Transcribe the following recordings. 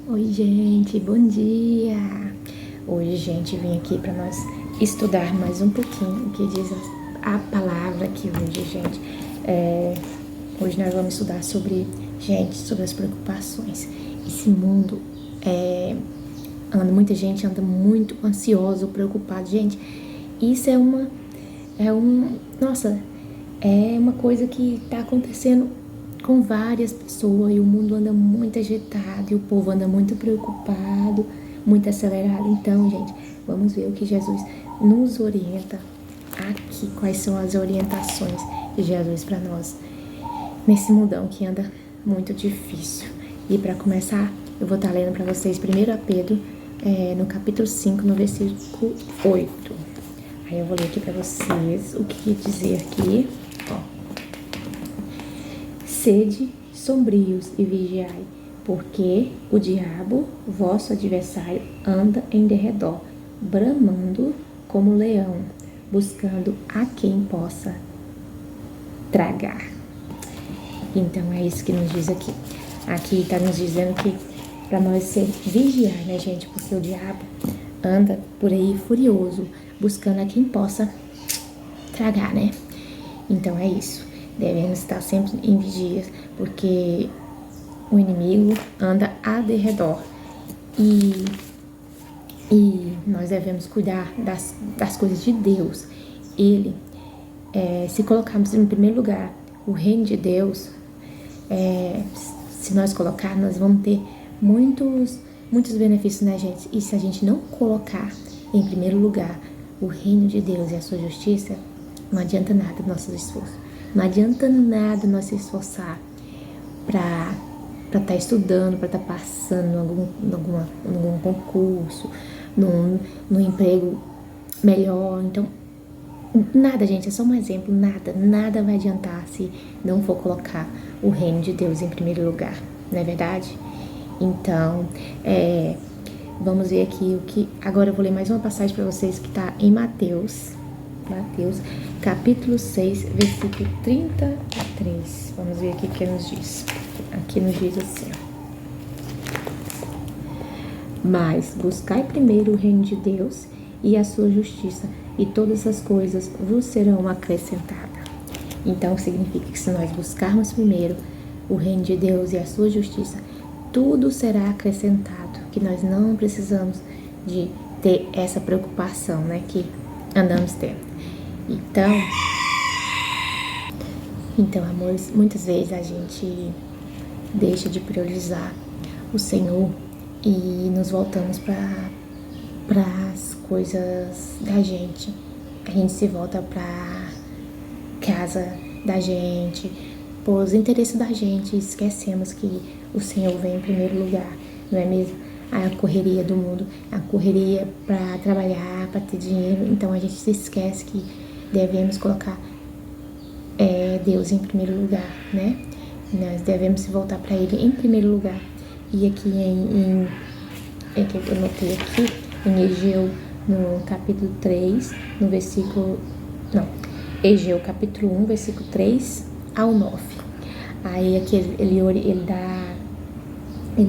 Oi, gente, bom dia! Hoje, gente, vim aqui para nós estudar mais um pouquinho o que diz a palavra aqui hoje, gente. Hoje nós vamos estudar sobre as preocupações. Esse mundo muita gente anda muito ansiosa, preocupada. Gente, isso é uma coisa que tá acontecendo com várias pessoas e o mundo anda muito agitado e o povo anda muito preocupado, muito acelerado. Então, gente, vamos ver o que Jesus nos orienta aqui, quais são as orientações de Jesus para nós nesse mundão que anda muito difícil. E para começar, eu vou estar lendo para vocês 1 Pedro, no capítulo 5, no versículo 8. Aí eu vou ler aqui para vocês o que dizer aqui, ó. Sede sombrios e vigiai, porque o diabo, vosso adversário, anda em derredor, bramando como leão, buscando a quem possa tragar. Então é isso que nos diz aqui. Aqui está nos dizendo que para nós ser vigiar, né, gente? Porque o diabo anda por aí furioso, buscando a quem possa tragar, né? Então é isso. Devemos estar sempre em vigias, porque o inimigo anda a derredor. E nós devemos cuidar das coisas de Deus. Se colocarmos em primeiro lugar o reino de Deus, se nós colocar, nós vamos ter muitos benefícios, né, gente? E se a gente não colocar em primeiro lugar o reino de Deus e a sua justiça, não adianta nada o nosso esforço. Não adianta nada nós se esforçar para estar estudando, para estar passando em algum concurso, num emprego melhor. Então, nada, gente, é só um exemplo. Nada vai adiantar se não for colocar o reino de Deus em primeiro lugar, não é verdade? Então, vamos ver aqui o que... Agora eu vou ler mais uma passagem para vocês que está em Mateus, capítulo 6, versículo 33. Vamos ver aqui o que nos diz. Aqui nos diz assim: mas buscai primeiro o reino de Deus e a sua justiça, e todas as coisas vos serão acrescentadas. Então significa que se nós buscarmos primeiro o reino de Deus e a sua justiça, tudo será acrescentado, que nós não precisamos de ter essa preocupação, né, que andamos tendo. Então, amores, muitas vezes a gente deixa de priorizar o Senhor e nos voltamos para as coisas da gente. A gente se volta para casa da gente, por os interesses da gente, e esquecemos que o Senhor vem em primeiro lugar, não é mesmo? A correria do mundo, a correria para trabalhar, para ter dinheiro. Então a gente se esquece que devemos colocar Deus em primeiro lugar, né? Nós devemos se voltar para Ele em primeiro lugar. E aqui eu notei aqui em Egeu, no capítulo 3, no versículo... Não, Egeu, capítulo 1, versículo 3 ao 9. Aí aqui ele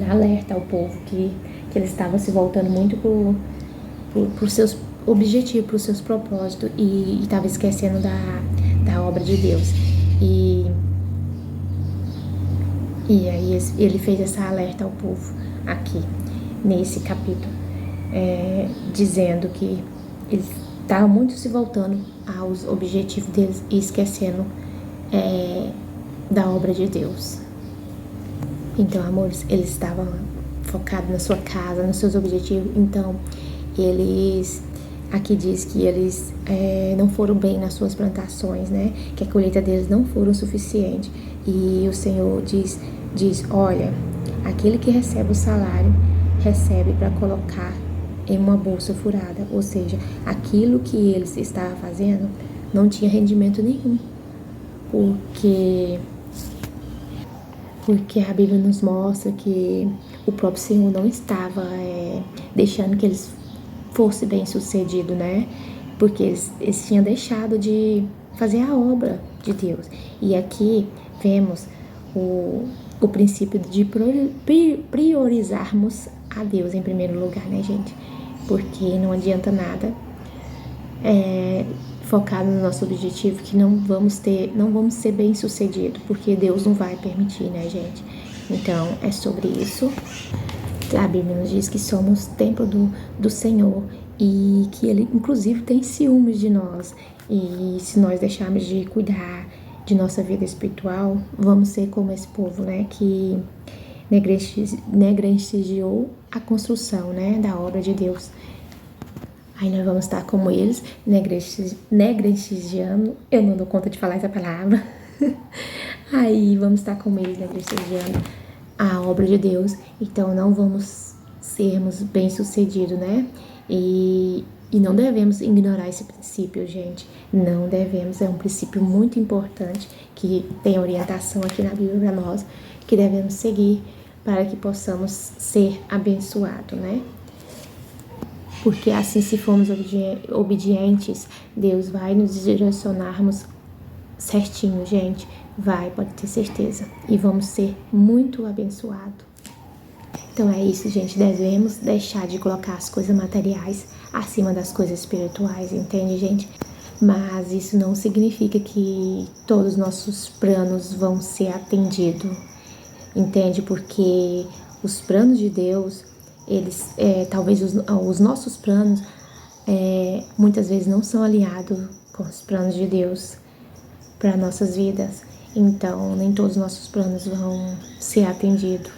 alerta ao povo que eles estavam se voltando muito por seus objetivos, por seus propósitos, e estava esquecendo da obra de Deus. E aí ele fez essa alerta ao povo aqui, nesse capítulo, dizendo que eles estavam muito se voltando aos objetivos deles e esquecendo da obra de Deus. Então, amores, eles estavam focados na sua casa, nos seus objetivos. Então, aqui diz que eles não foram bem nas suas plantações, né? Que a colheita deles não foram suficiente. E o Senhor diz, olha, aquele que recebe o salário, recebe para colocar em uma bolsa furada. Ou seja, aquilo que eles estavam fazendo não tinha rendimento nenhum. Porque a Bíblia nos mostra que o próprio Senhor não estava deixando que eles fossem bem-sucedidos, né? Porque eles tinham deixado de fazer a obra de Deus. E aqui vemos o princípio de priorizarmos a Deus em primeiro lugar, né, gente? Porque não adianta nada focar no nosso objetivo que não vamos ser bem sucedidos, porque Deus não vai permitir, né, gente? Então, é sobre isso. A Bíblia nos diz que somos templo do Senhor e que Ele, inclusive, tem ciúmes de nós. E se nós deixarmos de cuidar de nossa vida espiritual, vamos ser como esse povo, né, que negligenciou a construção, né, da obra de Deus. Aí nós vamos estar como eles, negligenciando, eu não dou conta de falar essa palavra. Aí vamos estar como eles, negligenciando a obra de Deus, então não vamos sermos bem-sucedidos, né? E não devemos ignorar esse princípio, gente. Não devemos, é um princípio muito importante que tem orientação aqui na Bíblia para nós, que devemos seguir para que possamos ser abençoados, né? Porque assim, se formos obedientes, Deus vai nos direcionarmos certinho, gente. Vai, pode ter certeza. E vamos ser muito abençoados. Então é isso, gente. Devemos deixar de colocar as coisas materiais acima das coisas espirituais, entende, gente? Mas isso não significa que todos os nossos planos vão ser atendidos, entende? Porque os planos de Deus, eles, talvez os nossos planos, muitas vezes não são alinhados com os planos de Deus para nossas vidas. Então, nem todos os nossos planos vão ser atendidos,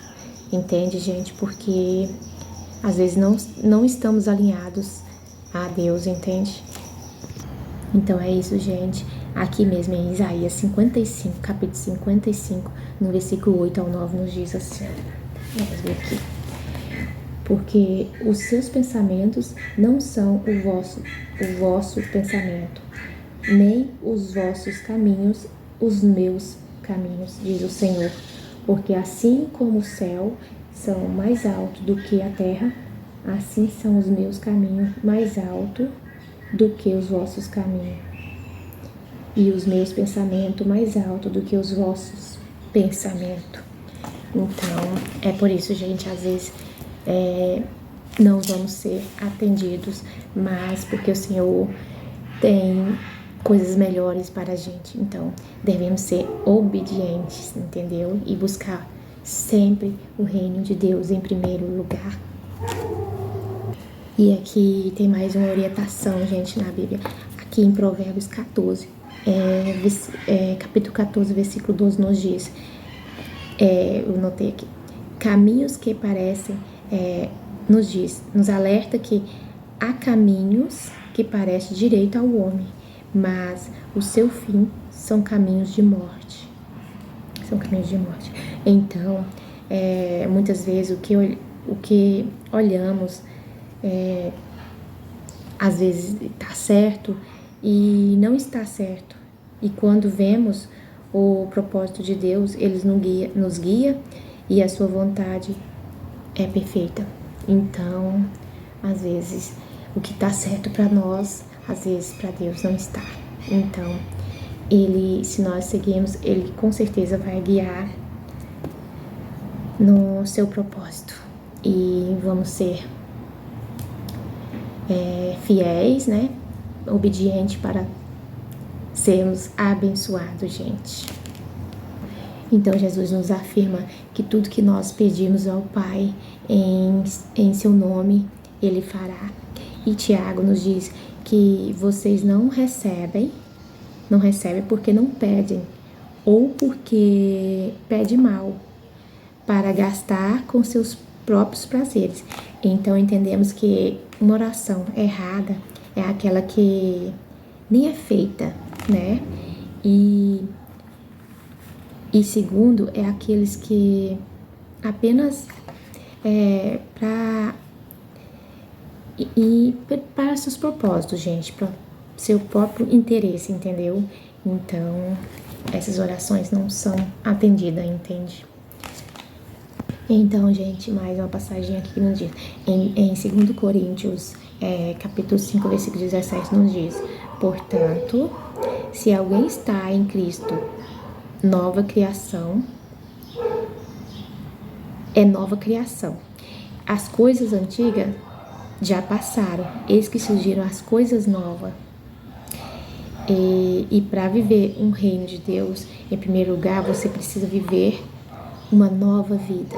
entende, gente? Porque às vezes não estamos alinhados a Deus, entende? Então é isso, gente. Aqui mesmo em Isaías 55, capítulo 55, no versículo 8 ao 9, nos diz assim. Vamos ver aqui. Porque os seus pensamentos não são o vosso pensamento, nem os vossos caminhos, os meus caminhos, diz o Senhor. Porque assim como o céu são mais altos do que a terra, assim são os meus caminhos mais altos do que os vossos caminhos, e os meus pensamentos mais altos do que os vossos pensamentos. Então, é por isso, gente, às vezes não vamos ser atendidos, mas porque o Senhor tem coisas melhores para a gente. Então, devemos ser obedientes, entendeu? E buscar sempre o reino de Deus em primeiro lugar. E aqui tem mais uma orientação, gente, na Bíblia. Aqui em Provérbios 14, capítulo 14, versículo 12, nos diz, eu notei aqui, caminhos que parecem, nos alerta que há caminhos que parecem direito ao homem, mas o seu fim são caminhos de morte. São caminhos de morte. Então, muitas vezes o que olhamos, às vezes está certo e não está certo. E quando vemos o propósito de Deus, Ele nos guia e a sua vontade é perfeita. Então, às vezes, o que está certo para nós, às vezes para Deus não está. Então, se nós seguirmos, Ele com certeza vai guiar no seu propósito. E vamos ser fiéis, né? Obedientes para sermos abençoados, gente. Então, Jesus nos afirma que tudo que nós pedimos ao Pai em seu nome, Ele fará. E Tiago nos diz que vocês não recebem porque não pedem, ou porque pedem mal, para gastar com seus próprios prazeres. Então, entendemos que uma oração errada é aquela que nem é feita, né? E segundo, é aqueles que apenas para seus propósitos, gente, para seu próprio interesse, entendeu? Então, essas orações não são atendidas, entende? Então, gente, mais uma passagem aqui que nos diz, em 2 Coríntios, capítulo 5, versículo 17, nos diz, portanto, se alguém está em Cristo, nova criação é nova criação. As coisas antigas já passaram, eis que surgiram as coisas novas. E para viver um reino de Deus, em primeiro lugar, você precisa viver uma nova vida.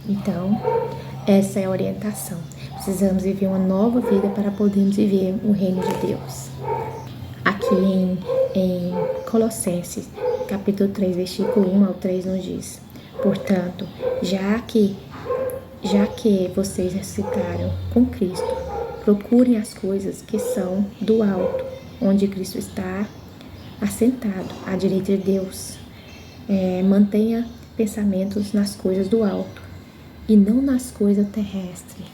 Então, essa é a orientação. Precisamos viver uma nova vida para podermos viver o reino de Deus. Aqui em Colossenses, capítulo 3, versículo 1 ao 3, nos diz: portanto, já que vocês ressuscitaram com Cristo, procurem as coisas que são do alto, onde Cristo está assentado à direita de Deus. Mantenha pensamentos nas coisas do alto e não nas coisas terrestres,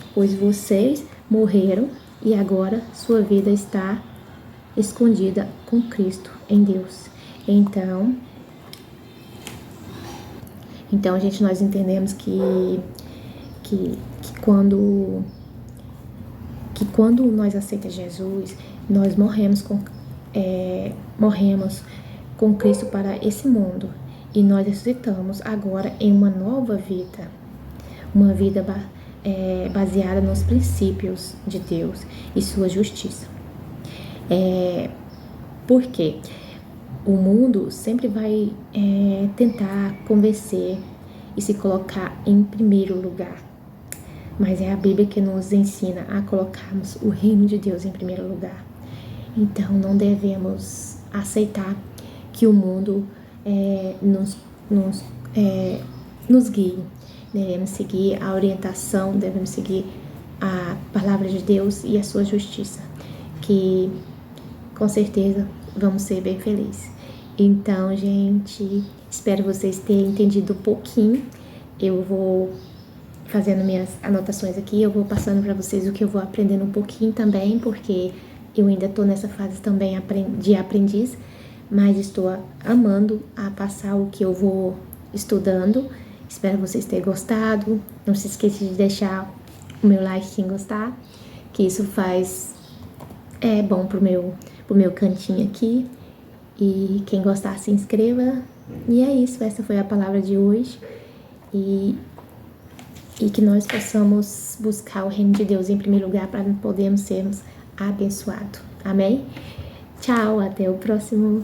pois vocês morreram e agora sua vida está escondida com Cristo em Deus. Então, gente, nós entendemos que quando nós aceitamos Jesus, nós morremos com Cristo para esse mundo e nós ressuscitamos agora em uma nova vida, uma vida baseada nos princípios de Deus e sua justiça. Por quê? O mundo sempre vai tentar convencer e se colocar em primeiro lugar. Mas é a Bíblia que nos ensina a colocarmos o reino de Deus em primeiro lugar. Então não devemos aceitar que o mundo nos guie. Devemos seguir a orientação, devemos seguir a palavra de Deus e a sua justiça, que com certeza vamos ser bem felizes. Então, gente, espero vocês terem entendido um pouquinho. Eu vou fazendo minhas anotações aqui, eu vou passando para vocês o que eu vou aprendendo um pouquinho também, porque eu ainda estou nessa fase também de aprendiz, mas estou amando a passar o que eu vou estudando. Espero vocês terem gostado. Não se esqueça de deixar o meu like quem gostar, que isso é bom pro meu cantinho aqui. E quem gostar, se inscreva. E é isso, essa foi a palavra de hoje. E que nós possamos buscar o reino de Deus em primeiro lugar para podermos sermos abençoados. Amém? Tchau, até o próximo